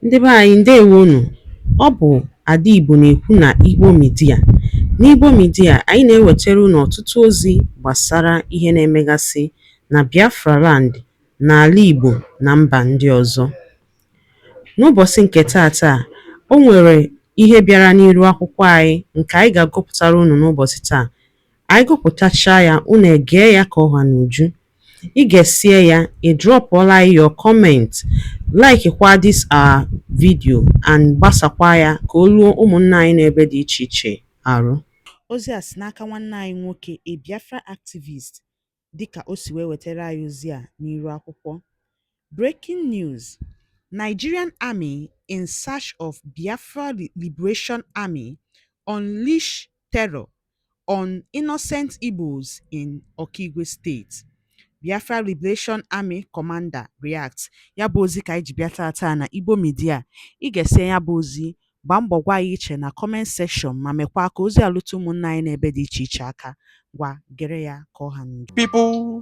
Ndị be anyị ndewonu. Ọ bụ Ada Igbo na-ekwu na Igbo Media. N'Igbo Media, anyị na-ewetara unu ọtụtụ ozi gbasara ihe na-emegasị na Biafra Land, n'ala Igbo na mba ndị ọzọ. N'ụbọchị nke taata, o nwere ihe bịara n'iru akwụkwọ anyị nke anyị ga-agụpụtara unu n'ụbọchị taa. Anyị gụpụtachaa ya, unu egee ya ka ọha n'uju. Ị ga-esie ya, ị drọpụọla your comment, like kwa this our video and gbasakwa ya ka o ruo ụmụnna anyị n'ebe dị iche iche arụ. Ozi a si n'aka nwanne anyị nwoke, a Biafra activist, dịka o si wee wetara anyị ozi a n'iru akwụkwọ. Breaking news: Nigerian army in search of Biafra Liberation Army unleash terror on innocent Igbos in Okigwe State. Biafra Liberation Army Commander reacts. Ya bụ ozi ka anyị ji bịa taa na Igbo Media. Ị ga-ese ya bụ ozi, gbaa mbọ gwa anyị iche na comment section ma mekwa ka ozi alụta ụmụnna anyị n'ebe dị iche iche aka. Gwa gere ya ka ọha ndụ. People,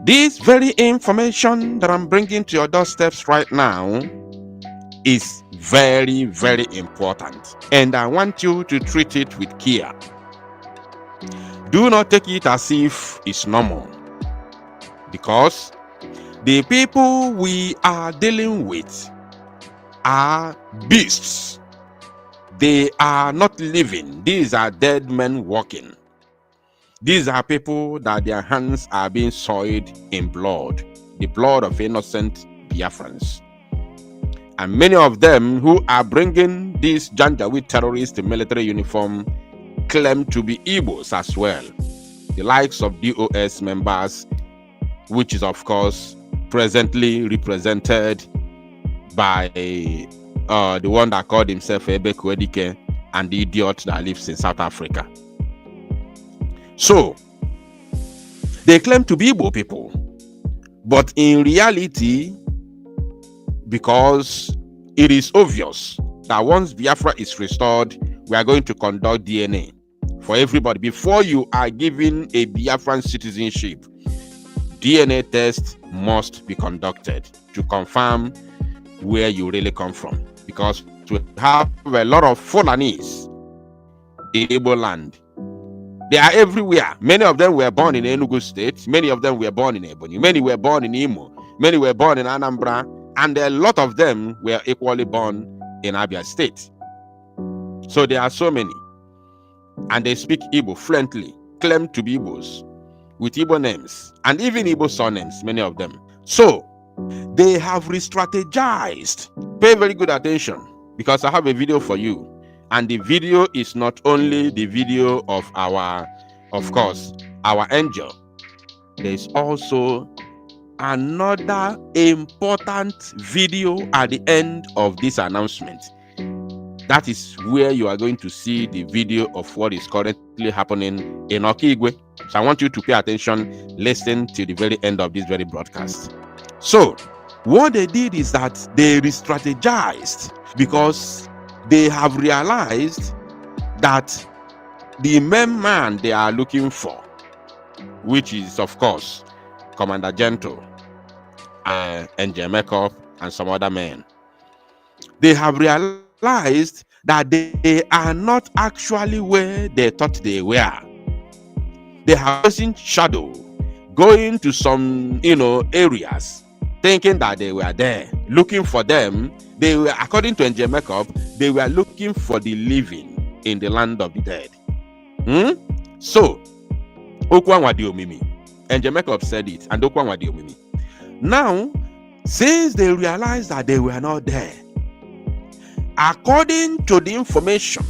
this very information that I'm bringing to your doorsteps right now is very, very important, and I want you to treat it with care. Do not take it as if it's normal, because the people we are dealing with are beasts. They are not living. These are dead men walking. These are people that their hands are being soiled in blood, the blood of innocent Biafrans. And many of them who are bringing these Janjaweed terrorists in military uniform claim to be Igbos as well. The likes of DOS members, which is of course presently represented by the one that called himself Ebuka Obi and the idiot that lives in South Africa. So they claim to be Igbo people, but in reality, because it is obvious that once Biafra is restored, we are going to conduct DNA for everybody. Before you are given a Biafran citizenship, DNA test must be conducted to confirm where you really come from, because we have a lot of Fulanis in Igbo land. They are everywhere. Many of them were born in Enugu State. Many of them were born in Ebonyi. Many were born in Imo. Many were born in Anambra. And a lot of them were equally born in Abia State. So there are so many. And they speak Igbo fluently, claim to be Igbos, with Igbo names, and even Igbo surnames, many of them. So they have re-strategized. Pay very good attention, because I have a video for you. And the video is not only the video of our, of course, our angel. There is also another important video at the end of this announcement. That is where you are going to see the video of what is currently happening in Okigwe. So I want you to pay attention, listen to the very end of this very broadcast. So what they did is that they re-strategized, because they have realized that the main man they are looking for, which is of course Commander Gentle, Angel Makeup, and some other men, they have realized that they are not actually where they thought they were. They have seen shadow, going to some areas, thinking that they were there, looking for them. They were, according to Angel Makeup, they were looking for the living in the land of the dead. So, Okwanwadi Omimi, Angel Makeup said it, and Okwanwadi Omimi. Now, since they realized that they were not there, according to the information,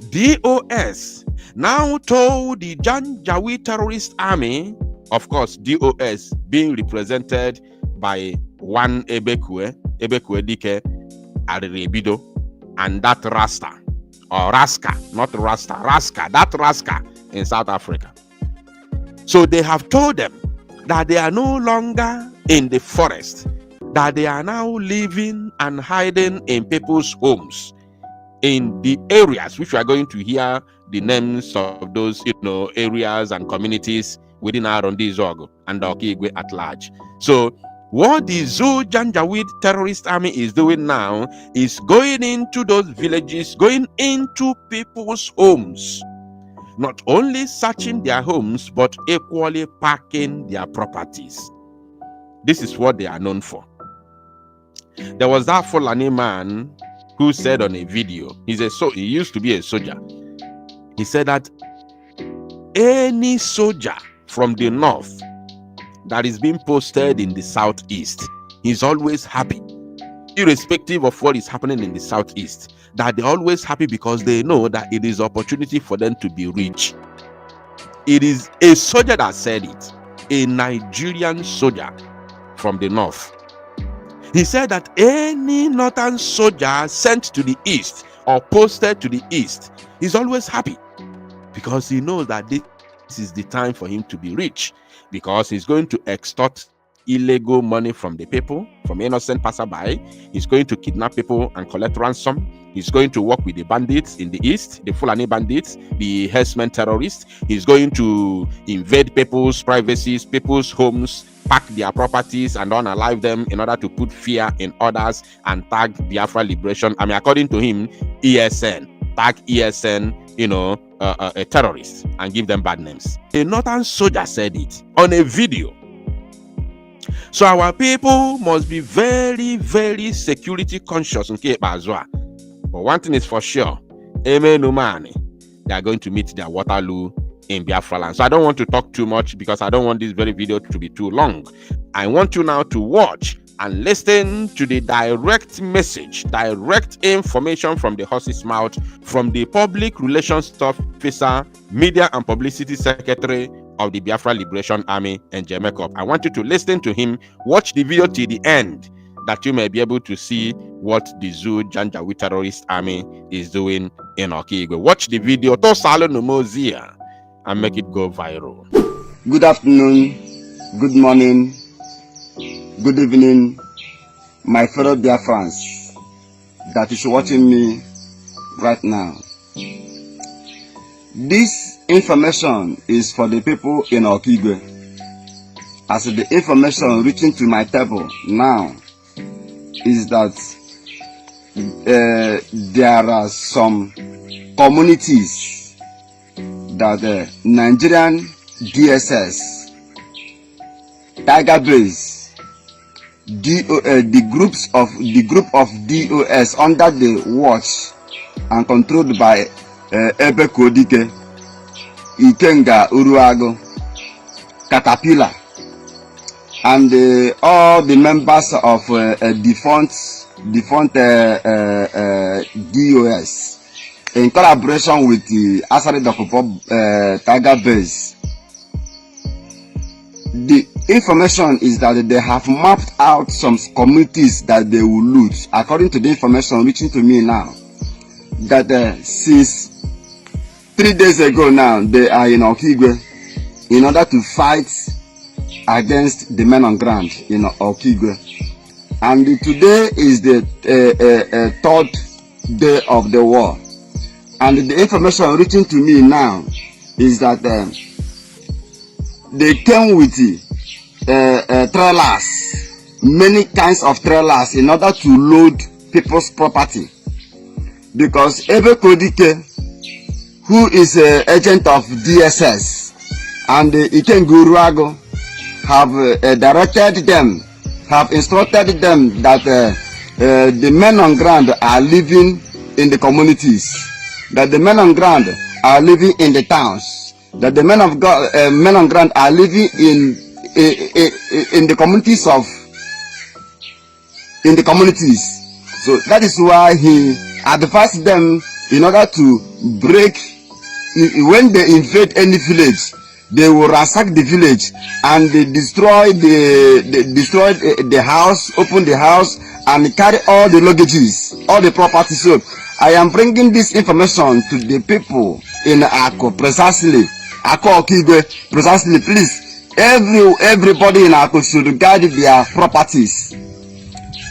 DOS now told the Janjaweed terrorist army, of course, DOS being represented by one Ebuka Obi Arirebido, and that Rasta, or Raska, not Rasta, Raska, that Raska in South Africa. So they have told them that they are no longer in the forest, that they are now living and hiding in people's homes, in the areas which we are going to hear the names of those areas and communities within Arondi Zogo and Okigwe at large. So What the Zoo Janjaweed terrorist army is doing now is going into those villages, going into people's homes, not only searching their homes, but equally packing their properties. This is what they are known for. There was that Fulani man who said on a video, he used to be a soldier. He said that any soldier from the north that is being posted in the southeast, he's always happy, irrespective of what is happening in the southeast, that they're always happy because they know that it is opportunity for them to be rich. It is a soldier that said it, a Nigerian soldier from the north. He said that any northern soldier sent to the east or posted to the east is always happy because he knows that this is the time for him to be rich, because he's going to extort illegal money from the people, from innocent passerby. He's going to kidnap people and collect ransom. He's going to work with the bandits in the east, the Fulani bandits, the herdsmen terrorists. He's going to invade people's privacies, people's homes, pack their properties and unalive them in order to put fear in others and tag Biafra Liberation. I mean, according to him, ESN, tag ESN, a terrorist, and give them bad names. A northern soldier said it on a video. So our people must be very, very security conscious in Ekpa as well. But one thing is for sure, they are going to meet their Waterloo in Biafra land. So I don't want to talk too much because I don't want this very video to be too long. I want you now to watch and listen to the direct message, direct information from the horse's mouth, from the public relations officer, media and publicity secretary of the Biafra Liberation Army and Jamaica. I want you to listen to him, watch the video till the end, that you may be able to see what the Zoo Janjaweed terrorist army is doing in Okigwe. Watch the video, and make it go viral. Good afternoon, good morning, good evening, my fellow Biafrans that is watching me right now. This information is for the people in Okigwe. As the information reaching to my table now is that there are some communities that Nigerian DSS, Tiger Base, the group of DOS under the watch and controlled by Ebuka Obi, Ikenga Uruago, Caterpillar, and all the members of defunct DOS in collaboration with the Asari Dokupo Tiger Base. The information is that they have mapped out some communities that they will loot, according to the information reaching to me now, that since 3 days ago now, they are in Okigwe in order to fight against the men on ground in Okigwe. And today is the third day of the war. And the information reaching to me now is that they came with trailers, many kinds of trailers, in order to load people's property. Because Ebuka Obi, who is an agent of DSS, and Ikenga Uruago have directed them, have instructed them that the men on ground are living in the communities, that the men on ground are living in the towns, that the men on ground are living in the communities So that is why he advised them in order to break. When they invade any village, they will ransack the village and they destroy the house, open the house, and carry all the luggages, all the property. So I am bringing this information to the people in Ako, precisely Ako Okigwe, precisely. Please, everybody in Ako should guard their properties.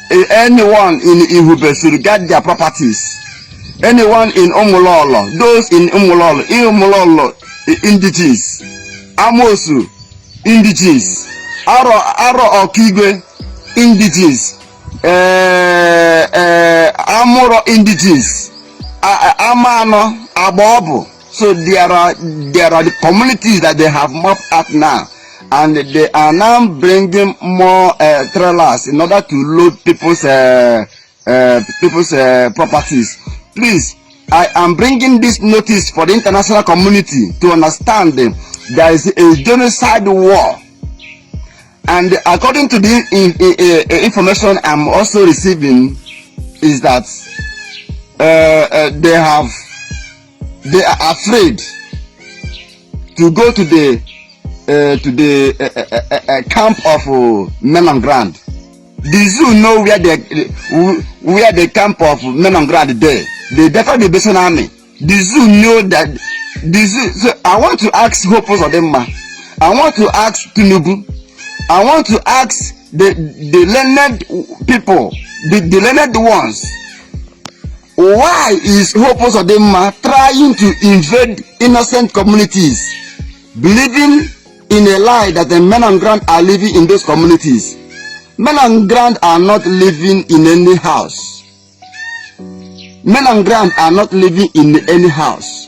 Anyone in Ihube should guard their properties. Anyone in Omololo, those in Omololo, indigenous, Amosu, indigenous, Aro Okigwe, indigenous, Amuro indigenous, Amano, Abobo. So there are the communities that they have mapped out now, and they are now bringing more trailers in order to load people's properties. Please, I am bringing this notice for the international community to understand there is a genocide war. And according to the information I'm also receiving, is that they are afraid to go to the camp of men on ground. The zoo know where the camp of men on ground there. They definitely the Basin Army. The zoo know that the zoo. So I want to ask Hopos Odema. I want to ask Tinubu. I want to ask the learned people, the learned ones. Why is Hopos Odema trying to invade innocent communities, believing in a lie that the men on ground are living in those communities? Men on ground are not living in any house. Men on ground are not living in any house.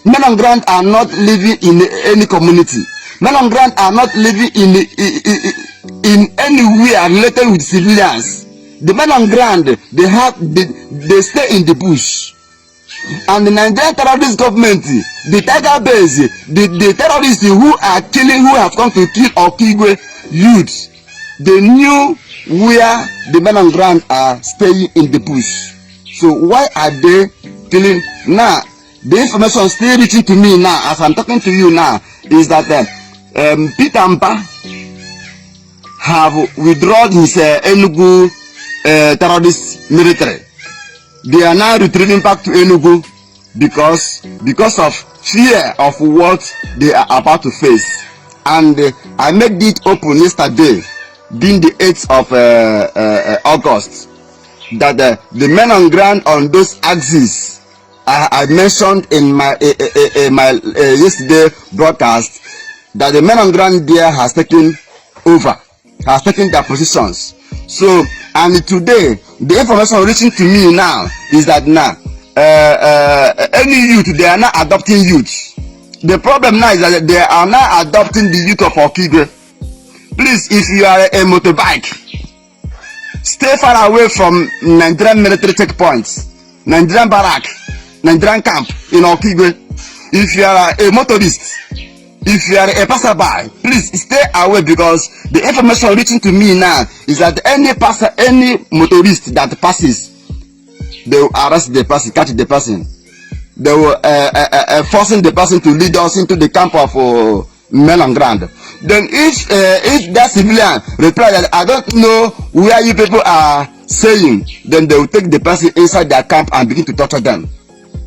Men on ground are not living in any community. Men on ground are not living in anywhere related with civilians. The men on ground, they stay in the bush. And the Nigerian terrorist government, the tiger base, the terrorists who are killing, who have come to kill Okigwe youths, they knew where the men on ground are staying in the bush. So why are they killing? Now, the information still reaching to me now, as I'm talking to you now, is that Peter Mpa have withdrawn his Enugu terrorist military. They are now retrieving back to Enugu because of fear of what they are about to face. And I made it open yesterday, being the 8th of August, that the men on ground on those axes I mentioned in my yesterday broadcast, that the men on ground there has taken over, has taken their positions. So, and today the information reaching to me now is that now any youth, they are not adopting youth. The problem now is that they are now adopting the youth of Okigwe. Please, if you are a motorbike, stay far away from Nigerian military checkpoints, Nigerian barrack, Nigerian camp in Okigwe. If you are a motorist, if you are a passerby, please stay away, because the information reaching to me now is that any motorist that passes, they will arrest the person, catch the person. They will forcing the person to lead us into the camp of men on ground. Then if that civilian reply that I don't know where you people are saying, then they will take the person inside their camp and begin to torture them.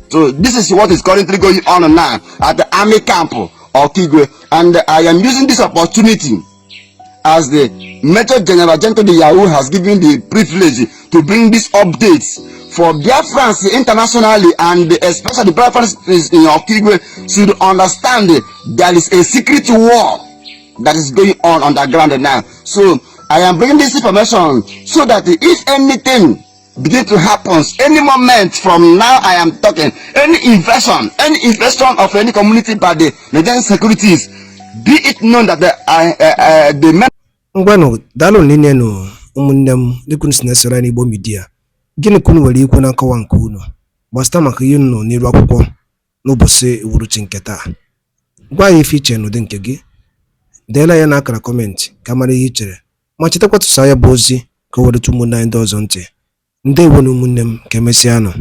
So this is what is currently going on now at the army camp of Okigwe, and I am using this opportunity as the Major General Gento de Yahoo has given the privilege to bring these updates for Biafrans internationally, and especially the Biafrans in Okigwe should understand there is a secret war that is going on the ground now. So I am bringing this information so that if anything begin to happen any moment from now, I am talking, any invasion of any community by the Nigerian securities, be it known that the men. Ngwano dalo nene no umunnem dikun sinesera ni bo media. Gini kunu wali ikwu na nkawa nke unu. Gbasta maka ihe nọ n'iru akwụkwọ n'ụbọchị uhuruchi nke taa. Gwa ya ife iche n'ụdị nke gị. Deela ya n'akara kọmentị ka mara ihe i chere. Ma chetakwa tụsa ya bụ ozi ka o were tụ ụmụnne anyị ndị ọzọ ntị. Ndewo na ụmụnne m, ka emesịa nụ.